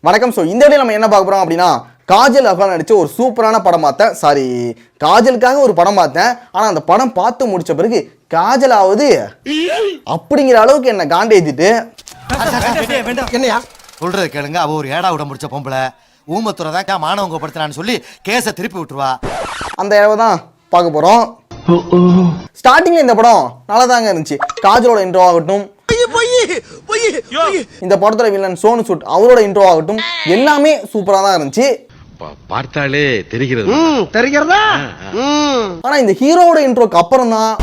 வணக்கம். ஸோ இந்த வீடியோ நம்ம என்ன பார்க்க போறோம் அப்படின்னா, காஜல் அகர்வால் நடிச்ச ஒரு சூப்பரான படம் பார்த்தேன். சாரி, காஜலுக்காக ஒரு படம் பார்த்தேன். ஆனால் அந்த படம் பார்த்து முடிச்ச பிறகு காஜல் ஆகுது அப்படிங்கிற அளவுக்கு என்ன காண்டேத்திட்டு. என்னையா சொல்றது கேளுங்க. அவ ஒரு ஏடா விட முடிச்ச பொம்பளை ஊமத்துறை தான் மாணவங்க படுத்துறான்னு சொல்லி கேஸை திருப்பி விட்டுருவா. அந்த இடவை தான் பார்க்க போறோம். ஸ்டார்டிங்ல இந்த படம் நல்லா தாங்க இருந்துச்சு. காஜலோட இன்ட்ரோ ஆகட்டும், இந்த படத்துல வில்லன் சோனு சூட் அவரோட இன்ட்ரோ ஆகட்டும், எல்லாமே சூப்பரா தான் இருந்துச்சு. பார்த்தாலே தெரிகிறது. தெரிகிறதா? ஆனா இந்த ஹீரோவோட இன்ட்ரோக்கு அப்புறம் தான்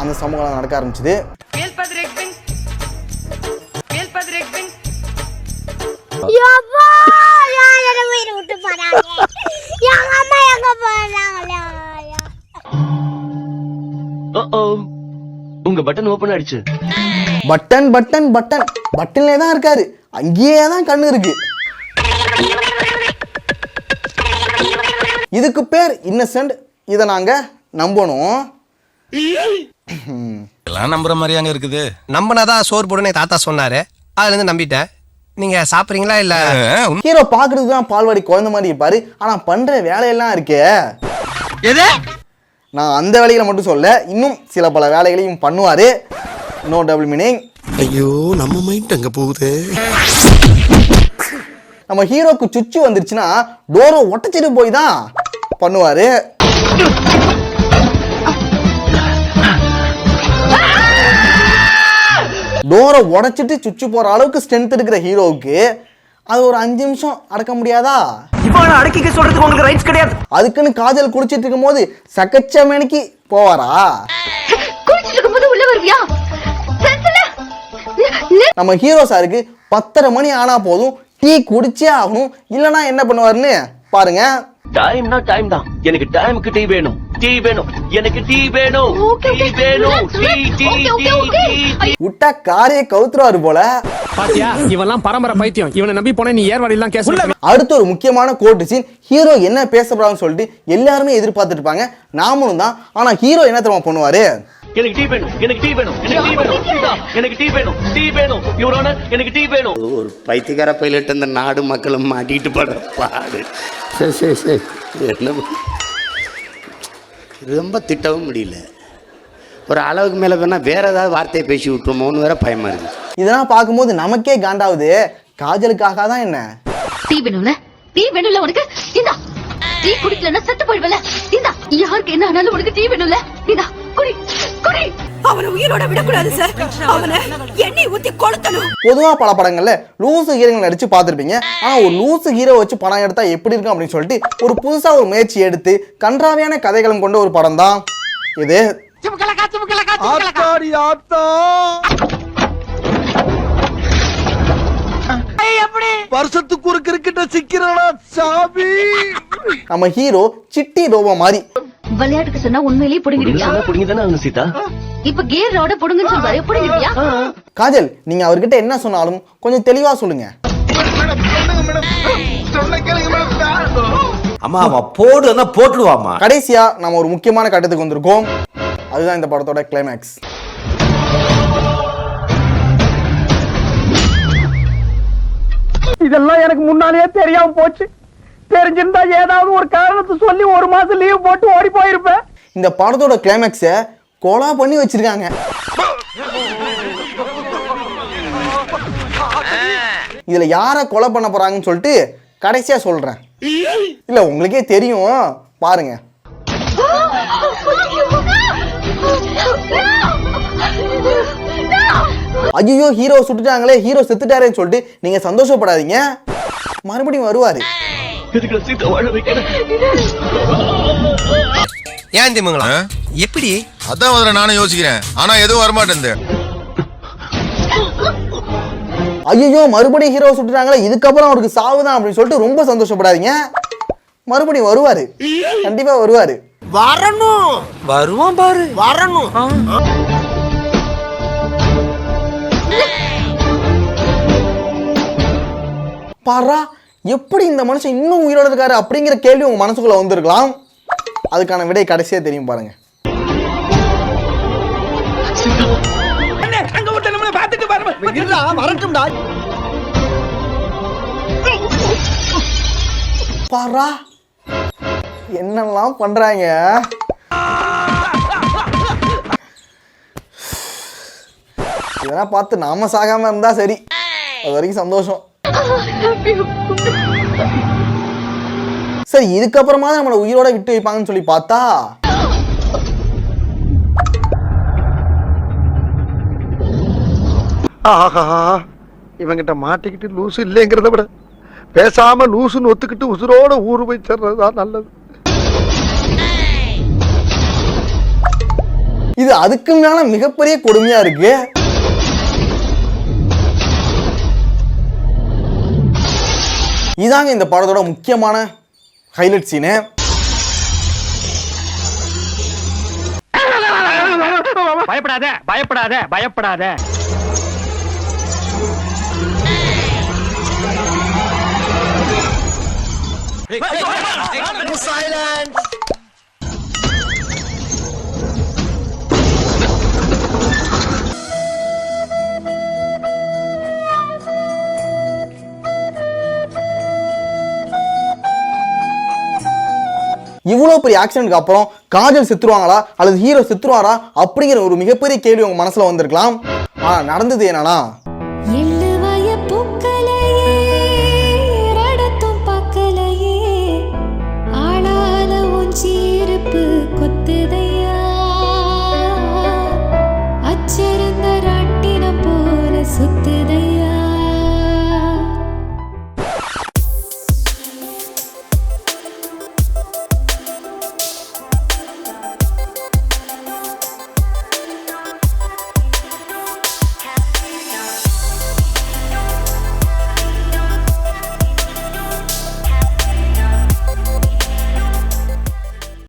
அந்த சமூகம் நடக்க ஆரம்பிச்சது. உங்க பட்டன் ஓபன் ஆயிடுச்சு. பட்டன் பட்டன் பட்டன் பட்டன்ல தான் இருக்காரு, அங்கேயே தான் கண்ணு இருக்கு. இதுக்கு பேர் இன்னசென்ட். இதை நாங்க நம்பணும். எல்லாம் நம்புற மாதிரியாங்க இருக்குது. நம்பினாதான் சோறு போடுன்னு தாத்தா சொன்னாரு, அதுல இருந்து நம்பிட்டேன். நீங்க சாப்பிடுறீங்களா இல்ல? ஹீரோ பாக்குறதுக்கு தான் பால்வாடி குழந்தை மாதிரி இருப்பாரு, ஆனா பண்ற வேலையெல்லாம் இருக்கே. எது? நான் அந்த வேலைகளை மட்டும் சொல்ல, இன்னும் சில பல வேலைகளையும் பண்ணுவாரு. No double meaning. ஐயோ, நம்ம மைண்ட் அங்க போகுது. நம்ம ஹீரோக்கு சுச்சு வந்துருச்சுன்னா டோரை ஒட்டச்சிட்டு போய் தான் பண்ணுவாரு. டோரை உடைச்சிட்டு சுச்சு போற அளவுக்கு ஸ்ட்ரென்த் இருக்கிற ஹீரோவுக்கு அது ஒரு 5 நிமிஷம் அடக்க முடியாதா? இவ்வளவு அடக்கிக்க சொல்றதுக்கு உங்களுக்கு ரைட்ஸ் கிடையாது. அதுக்குன்னு காஜல் குளிச்சிட்டு இருக்கும் போது சக்கச்ச மேனிக்கு போவாரா? குளிச்சிட்டு இருக்கும்போது உள்ள வருவியா? நம்ம ஹீரோ சாருக்கு 10:30 மணி ஆனா போதும் டீ குடிச்சே ஆகணும், இல்லனா என்ன பண்ணுவாருன்னு பாருங்க. டைம்னா டைம் தான். எனக்கு டைமுக்கு டீ வேணும். டீ வேணும். எனக்கு டீ வேணும். டீ வேணும். டீ விட்டா காரியை கவுத்துருவாரு போல. பாத்தியா, இவெல்லாம் பரம்பரை பைத்தியம். இவனை நம்பி போனா நீ ஏர்வாடி எல்லாம் கேஸ். அடுத்து ஒரு முக்கியமான கோர்ட் சீன். ஹீரோ என்ன பேச போறான்னு சொல்லிட்டு எல்லாருமே எதிர்பார்த்துட்டு இருப்பாங்க, நாமளும் தான். ஆனா ஹீரோ என்ன தெரியுமா பண்ணுவாரு? எனக்கு டீ வேணும். எனக்கு டீ வேணும். எனக்கு டீ வேணும். எனக்கு டீ வேணும். டீ வேணும். யுவர் ஆனர், எனக்கு டீ வேணும். ஒரு பைத்தியக்கார பைலட் அந்த நாடு மக்களும் மாட்டிட்டு படுற பாடு. சரி சரி சரி, என்ன ரொம்ப திட்டவும் முடியல. ஒரு அளவுக்கு மேலே வேணால் வேற ஏதாவது வார்த்தையை பேசி விட்டுருமோன்னு வேற பயமா இருக்கு. இதெல்லாம் பார்க்கும்போது நமக்கே காண்டாவுது. காஜலுக்காக தான் என்ன? டீ வேணும்ல? டீ வேணும்ல உனக்கு? இந்தா. டீ குடிக்கலன்னா செத்து போயிடுவல. இந்தா. யாருக்கு என்ன ஆனாலும் உனக்கு டீ வேணும்ல? இந்தா. குடி குடி. அவனை உயிரோட விடக்கூடாது சார். அவனை எண்ணெய் ஊத்தி கொளுத்தணும். பொதுவா பல படங்கள்ல லூசு ஹீரோங்க நடிச்சு பார்த்துருப்பீங்க. ஆனா ஒரு லூசு ஹீரோ வச்சு படம் எடுத்தா எப்படி இருக்கும் அப்படின்னு சொல்லிட்டு ஒரு புதுசா ஒரு முயற்சி எடுத்து கன்றாவியான கதைகளும் கொண்ட ஒரு படம் தான் இது. வருஷத்துக்கு ஒரு கிரிக்கெட்ட சிக்கிறடா சாமி. நம்ம ஹீரோ சிட்டி ரோபோ மாதிரி. விளையாட்டுக்கு சொன்னா உண்மையிலேயே புடுங்கிடுவியா? புடிங்கதானே சீதா. இப்ப கேர் ரோட புடுங்கன்னு சொல்றாரு, புடுங்கிடுவியா? காஜல், நீங்க அவர்கிட்ட என்ன சொன்னாலும் கொஞ்சம் தெளிவா சொல்லுங்க. அம்மா போடுன்னா போட்டுடுவாமா. கடைசியா நம்ம ஒரு முக்கியமான கட்டத்துக்கு வந்திருக்கோம். அதுதான் இந்த படத்தோட கிளைமேக்ஸ். இதெல்லாம் எனக்கு முன்னாலேயே தெரியாம போச்சு. தெரிஞ்சிருந்தா ஏதாவது ஒரு காரணத்தை சொல்லி 1 மாசம் லீவ் போட்டு ஓடி போயிருப்பேன். இந்த படத்தோட கிளைமேக்ஸ கொலா பண்ணி வச்சிருக்காங்க. இதுல யார கொலை பண்ண போறாங்கன்னு சொல்லிட்டு கடைசியா சொல்றேன். இல்ல, உங்களுக்கே தெரியும், பாருங்க. ஐயோ, ஹீரோ சுட்டுட்டாங்களே, ஹீரோ செத்துட்டாரேன்னு சொல்லிட்டு நீங்க சந்தோஷப்படாதீங்க. மறுபடியும் வருவாரு. ஏன் திமுங்களா எப்படி? அதான் முதல்ல நானும் யோசிக்கிறேன், ஆனா எதுவும் வரமாட்டேன். ஐயோ, மறுபடியும் ஹீரோ சுட்டுட்டாங்களே, இதுக்கப்புறம் அவருக்கு சாவுதான் அப்படின்னு சொல்லிட்டு ரொம்ப சந்தோஷப்படாதீங்க. மறுபடியும் வருவாரு, கண்டிப்பா வருவாரு. வரணும், வருவான் பாரு, வரணும். பாரா, எப்படி இந்த மனுஷன் இன்னும் உயிரோட இருக்காரு அப்படிங்கிற கேள்வி உங்க மனசுக்குள்ள வந்திருக்கலாம். அதுக்கான விடை கடைசியா தெரியும், பாருங்க. அங்க ஒருத்தன் நம்மள பாத்துட்டு வரட்டும்டா. பாரா என்னெல்லாம் பண்றாங்க. இதெல்லாம் பார்த்து நாம சாகாம இருந்தா சரி, அது வரைக்கும் சந்தோஷம். சரி, இதுக்கப்புறமா நம்மளை உயிரோட விட்டு வைப்பாங்கன்னு சொல்லி பார்த்தா ஆஹா, இவங்கிட்ட மாட்டிக்கிட்டு லூசு இல்லைங்கிறத விட பேசாம லூசுன்னு ஒத்துக்கிட்டு உசுரோட ஊரு போய் சேர்றதுதான் நல்லது. இது அதுக்கு மேல மிகப்பெரிய கொடுமையா இருக்கு. இதாங்க இந்த படத்தோட முக்கியமான ஹைலைட் சீனு. பயப்படாத பயப்படாத பயப்படாத. இவ்வளவு பெரிய ஆக்சிடென்ட்க்கு அப்புறம் காஜல் செத்துருவாங்களா அல்லது ஹீரோ செத்துருவாரா அப்படிங்கிற ஒரு மிகப்பெரிய கேள்வி உங்க மனசுல வந்திருக்கலாம். ஆனா நடந்தது என்னன்னா, எள்ளு வய பூக்கள